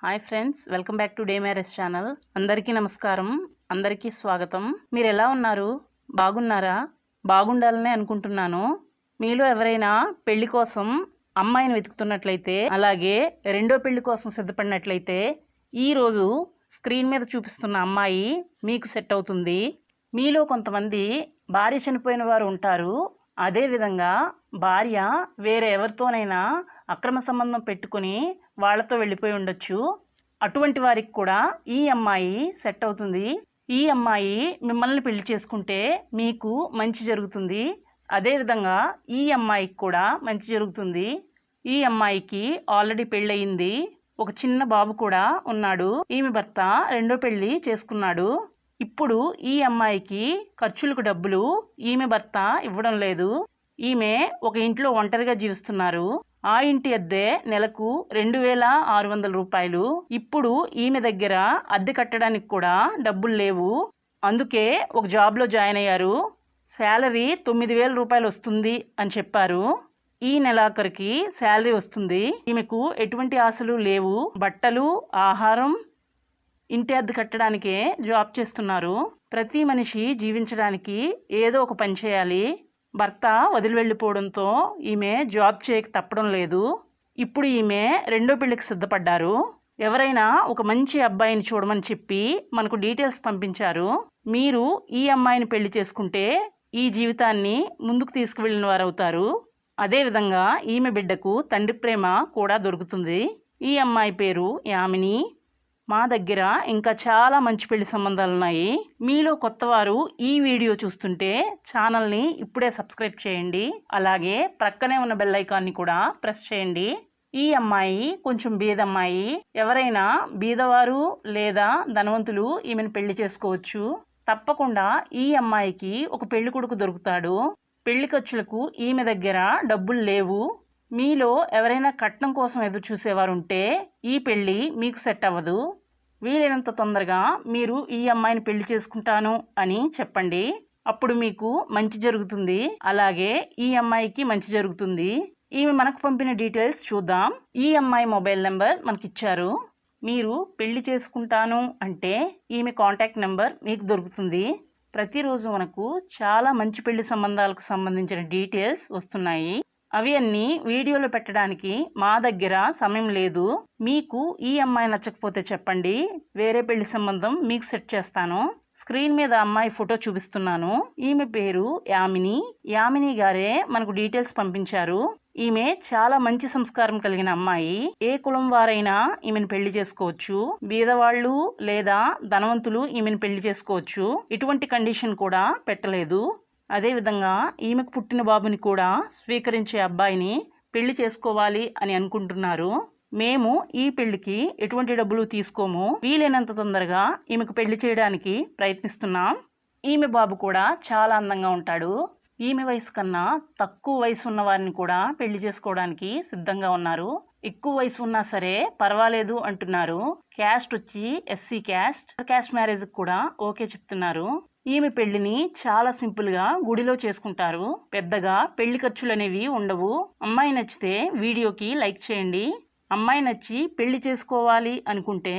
Hi friends, welcome back to day marriage channel. అందరికీ నమస్కారం, అందరికీ స్వాగతం. మీరు ఎలా ఉన్నారు? బాగున్నారా? బాగుండాలనే అనుకుంటున్నాను. మీలో ఎవరైనా పెళ్లి కోసం అమ్మాయిని వెతుకుతున్నట్లయితే, అలాగే రెండో పెళ్లి కోసం సిద్ధపడినట్లయితే ఈరోజు స్క్రీన్ మీద చూపిస్తున్న అమ్మాయి మీకు సెట్ అవుతుంది. మీలో కొంతమంది భార్య చనిపోయిన వారు ఉంటారు. అదేవిధంగా భార్య వేరే ఎవరితోనైనా అక్రమ సంబంధం పెట్టుకుని వాళ్ళతో వెళ్ళిపోయి ఉండొచ్చు. అటువంటి వారికి కూడా ఈ అమ్మాయి సెట్ అవుతుంది. ఈ అమ్మాయి మిమ్మల్ని పెళ్లి చేసుకుంటే మీకు మంచి జరుగుతుంది. అదేవిధంగా ఈ అమ్మాయికి కూడా మంచి జరుగుతుంది. ఈ అమ్మాయికి ఆల్రెడీ పెళ్ళయింది. ఒక చిన్న బాబు కూడా ఉన్నాడు. ఈమె భర్త రెండో పెళ్లి చేసుకున్నాడు. ఇప్పుడు ఈ అమ్మాయికి ఖర్చులకు డబ్బులు ఈమె భర్త ఇవ్వడం లేదు. ఈమె ఒక ఇంట్లో ఒంటరిగా జీవిస్తున్నారు. ఆ ఇంటి అద్దె నెలకు 2600 రూపాయలు. ఇప్పుడు ఈమె దగ్గర అద్దె కట్టడానికి కూడా డబ్బులు లేవు. అందుకే ఒక జాబ్లో జాయిన్ అయ్యారు. శాలరీ 9000 రూపాయలు వస్తుంది అని చెప్పారు. ఈ నెలాఖరికి శాలరీ వస్తుంది. ఈమెకు ఎటువంటి ఆశలు లేవు. బట్టలు, ఆహారం, ఇంటి అద్దె కట్టడానికే జాబ్ చేస్తున్నారు. ప్రతి మనిషి జీవించడానికి ఏదో ఒక పని చేయాలి. భర్త వదిలి వెళ్ళిపోవడంతో ఈమె జాబ్ చేయక తప్పడం లేదు. ఇప్పుడు ఈమె రెండో పెళ్లికి సిద్ధపడ్డారు. ఎవరైనా ఒక మంచి అబ్బాయిని చూడమని చెప్పి మనకు డీటెయిల్స్ పంపించారు. మీరు ఈ అమ్మాయిని పెళ్లి చేసుకుంటే ఈ జీవితాన్ని ముందుకు తీసుకువెళ్ళిన వారు అవుతారు. అదేవిధంగా ఈమె బిడ్డకు తండ్రి ప్రేమ కూడా దొరుకుతుంది. ఈ అమ్మాయి పేరు యామిని. మా దగ్గర ఇంకా చాలా మంచి పెళ్లి సంబంధాలు ఉన్నాయి. మీలో కొత్తవారు ఈ వీడియో చూస్తుంటే ఛానల్ని ఇప్పుడే సబ్స్క్రైబ్ చేయండి. అలాగే ప్రక్కనే ఉన్న బెల్ ఐకాన్ని కూడా ప్రెస్ చేయండి. ఈ అమ్మాయి కొంచెం బీదమ్మాయి. ఎవరైనా బీదవారు లేదా ధనవంతులు ఈమెను పెళ్లి చేసుకోవచ్చు. తప్పకుండా ఈ అమ్మాయికి ఒక పెళ్లి కొడుకు దొరుకుతాడు. పెళ్లి ఖర్చులకు ఈమె దగ్గర డబ్బులు లేవు. మీలో ఎవరైనా కట్నం కోసం ఎదురు చూసేవారు ఉంటే ఈ పెళ్ళి మీకు సెట్ అవ్వదు. వీలైనంత తొందరగా మీరు ఈ అమ్మాయిని పెళ్లి చేసుకుంటాను అని చెప్పండి. అప్పుడు మీకు మంచి జరుగుతుంది. అలాగే ఈ అమ్మాయికి మంచి జరుగుతుంది. ఈమె మనకు పంపిన డీటెయిల్స్ చూద్దాం. ఈ అమ్మాయి మొబైల్ నెంబర్ మనకి ఇచ్చారు. మీరు పెళ్లి చేసుకుంటాను అంటే ఈమె కాంటాక్ట్ నెంబర్ మీకు దొరుకుతుంది. ప్రతిరోజు మనకు చాలా మంచి పెళ్లి సంబంధాలకు సంబంధించిన డీటెయిల్స్ వస్తున్నాయి. అవి అన్నీ వీడియోలో పెట్టడానికి మా దగ్గర సమయం లేదు. మీకు ఈ అమ్మాయి నచ్చకపోతే చెప్పండి, వేరే పెళ్లి సంబంధం మీకు సెట్ చేస్తాను. స్క్రీన్ మీద అమ్మాయి ఫోటో చూపిస్తున్నాను. ఈమె పేరు యామిని. యామిని గారే మనకు డీటెయిల్స్ పంపించారు. ఈమె చాలా మంచి సంస్కారం కలిగిన అమ్మాయి. ఏ కులం వారైనా ఈమెను పెళ్లి చేసుకోవచ్చు. బీదవాళ్ళు లేదా ధనవంతులు ఈమెను పెళ్లి చేసుకోవచ్చు. ఇటువంటి కండిషన్ కూడా పెట్టలేదు. అదేవిధంగా ఈమెకు పుట్టిన బాబుని కూడా స్వీకరించే అబ్బాయిని పెళ్లి చేసుకోవాలి అని అనుకుంటున్నారు. మేము ఈ పెళ్లికి ఎటువంటి డబ్బులు తీసుకోము. వీలైనంత తొందరగా ఈమెకు పెళ్లి చేయడానికి ప్రయత్నిస్తున్నాం. ఈమె బాబు కూడా చాలా అందంగా ఉంటాడు. ఈమె వయసు కన్నా తక్కువ వయసు ఉన్న వారిని కూడా పెళ్లి చేసుకోవడానికి సిద్ధంగా ఉన్నారు. ఎక్కువ వయసు ఉన్నా సరే పర్వాలేదు అంటున్నారు. క్యాస్ట్ వచ్చి ఎస్సీ క్యాస్ట్ మ్యారేజ్ కూడా ఓకే చెప్తున్నారు. ఈమె పెళ్లిని చాలా సింపుల్గా గుడిలో చేసుకుంటారు. పెద్దగా పెళ్లి ఖర్చులు అనేవి ఉండవు. అమ్మాయి నచ్చితే వీడియోకి లైక్ చేయండి. అమ్మాయి నచ్చి పెళ్లి చేసుకోవాలి అనుకుంటే